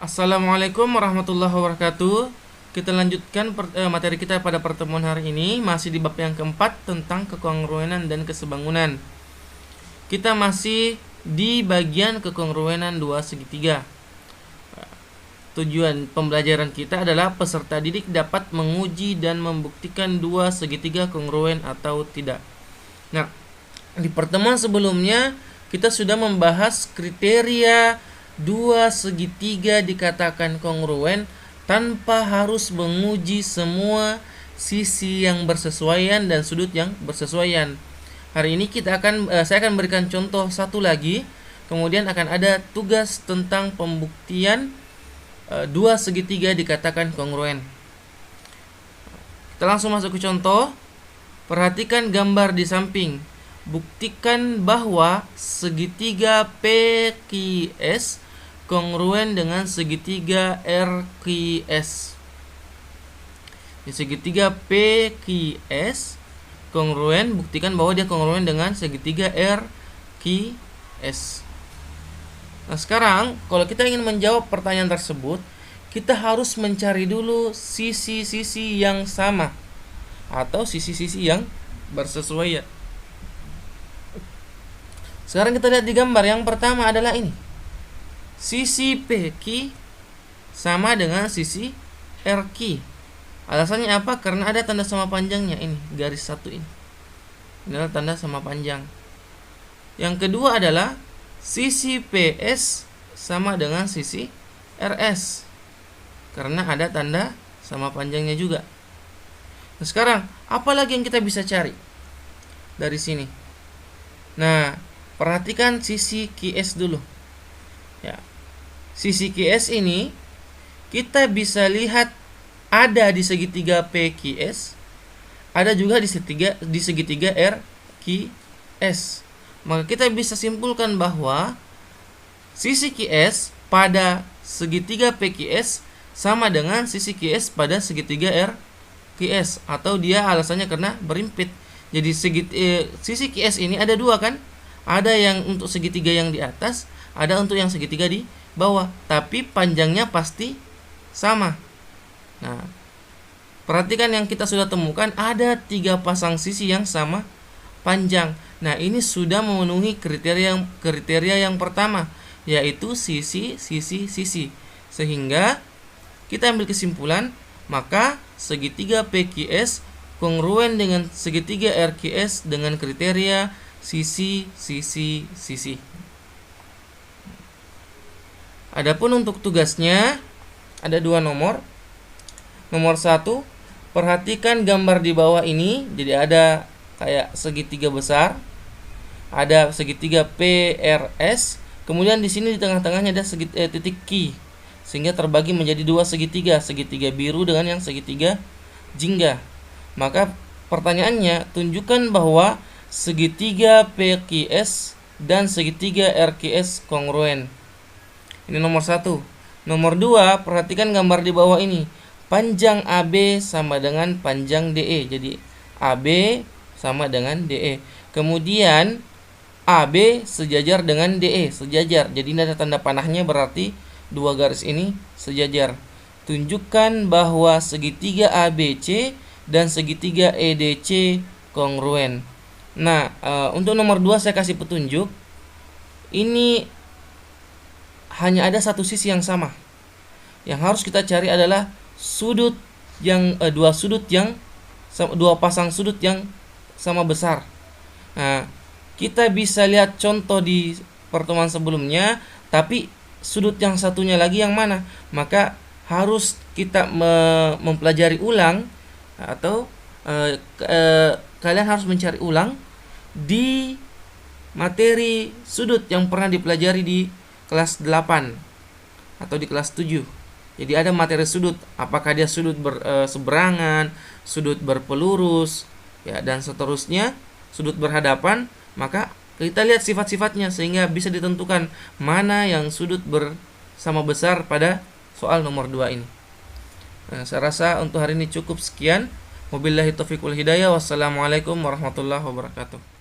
Assalamualaikum warahmatullahi wabarakatuh. Kita lanjutkan materi kita pada pertemuan hari ini, masih di bab yang keempat tentang kekongruenan dan kesebangunan. Kita masih di bagian kekongruenan dua segitiga. Tujuan pembelajaran kita adalah peserta didik dapat menguji dan membuktikan dua segitiga kongruen atau tidak. Nah, di pertemuan sebelumnya kita sudah membahas kriteria dua segitiga dikatakan kongruen tanpa harus menguji semua sisi yang bersesuaian dan sudut yang bersesuaian. Hari ini saya akan berikan contoh satu lagi, kemudian akan ada tugas tentang pembuktian dua segitiga dikatakan kongruen. Kita langsung masuk ke contoh. Perhatikan gambar di samping. Buktikan bahwa segitiga PQS kongruen dengan segitiga RQS. Di segitiga PQS kongruen, buktikan bahwa dia kongruen dengan segitiga RQS. Nah, sekarang kalau kita ingin menjawab pertanyaan tersebut, kita harus mencari dulu sisi-sisi yang sama atau sisi-sisi yang bersesuaian. Sekarang kita lihat di gambar. Yang pertama adalah ini. Sisi PQ sama dengan sisi RQ. Alasannya apa? Karena ada tanda sama panjangnya ini, garis satu ini. Ini adalah tanda sama panjang. Yang kedua adalah sisi PS sama dengan sisi RS. Karena ada tanda sama panjangnya juga. Nah, sekarang apa lagi yang kita bisa cari dari sini? Nah, perhatikan sisi QS dulu. Ya. Sisi QS ini kita bisa lihat ada di segitiga PQS, ada juga di segitiga RQS. Maka kita bisa simpulkan bahwa sisi QS pada segitiga PQS sama dengan sisi QS pada segitiga RQS, atau dia alasannya karena berimpit. Jadi sisi QS ini ada dua kan? Ada yang untuk segitiga yang di atas, ada untuk yang segitiga di bawah, tapi panjangnya pasti sama. Nah, perhatikan yang kita sudah temukan, ada 3 pasang sisi yang sama panjang. Nah, ini sudah memenuhi kriteria yang pertama, yaitu sisi. Sehingga kita ambil kesimpulan, maka segitiga PQS kongruen dengan segitiga RQS dengan kriteria sisi. Adapun untuk tugasnya ada 2 nomor. Nomor 1, perhatikan gambar di bawah ini. Jadi ada kayak segitiga besar, ada segitiga PRS, kemudian di sini di tengah-tengahnya ada titik Q, sehingga terbagi menjadi 2 segitiga biru dengan yang segitiga jingga. Maka pertanyaannya, tunjukkan bahwa segitiga PQS dan segitiga RQS kongruen. Ini nomor 1. Nomor 2, perhatikan gambar di bawah ini. Panjang AB sama dengan panjang DE. Jadi AB sama dengan DE. Kemudian AB sejajar dengan DE, sejajar. Jadi ini ada tanda panahnya, berarti 2 garis ini sejajar. Tunjukkan bahwa segitiga ABC dan segitiga EDC kongruen. Nah, untuk nomor 2 saya kasih petunjuk. Ini hanya ada satu sisi yang sama. Yang harus kita cari adalah sudut yang dua pasang sudut yang sama besar. Nah, kita bisa lihat contoh di pertemuan sebelumnya, tapi sudut yang satunya lagi yang mana? Maka harus kita mempelajari ulang, atau kalian harus mencari ulang di materi sudut yang pernah dipelajari di kelas 8 atau di kelas 7. Jadi ada materi sudut, apakah dia sudut berseberangan, sudut berpelurus, ya, dan seterusnya, sudut berhadapan. Maka kita lihat sifat-sifatnya sehingga bisa ditentukan mana yang sudut bersama besar pada soal nomor 2 ini. Nah, saya rasa untuk hari ini cukup sekian. Wabillahi taufiq wal hidayah. Wassalamualaikum warahmatullahi wabarakatuh.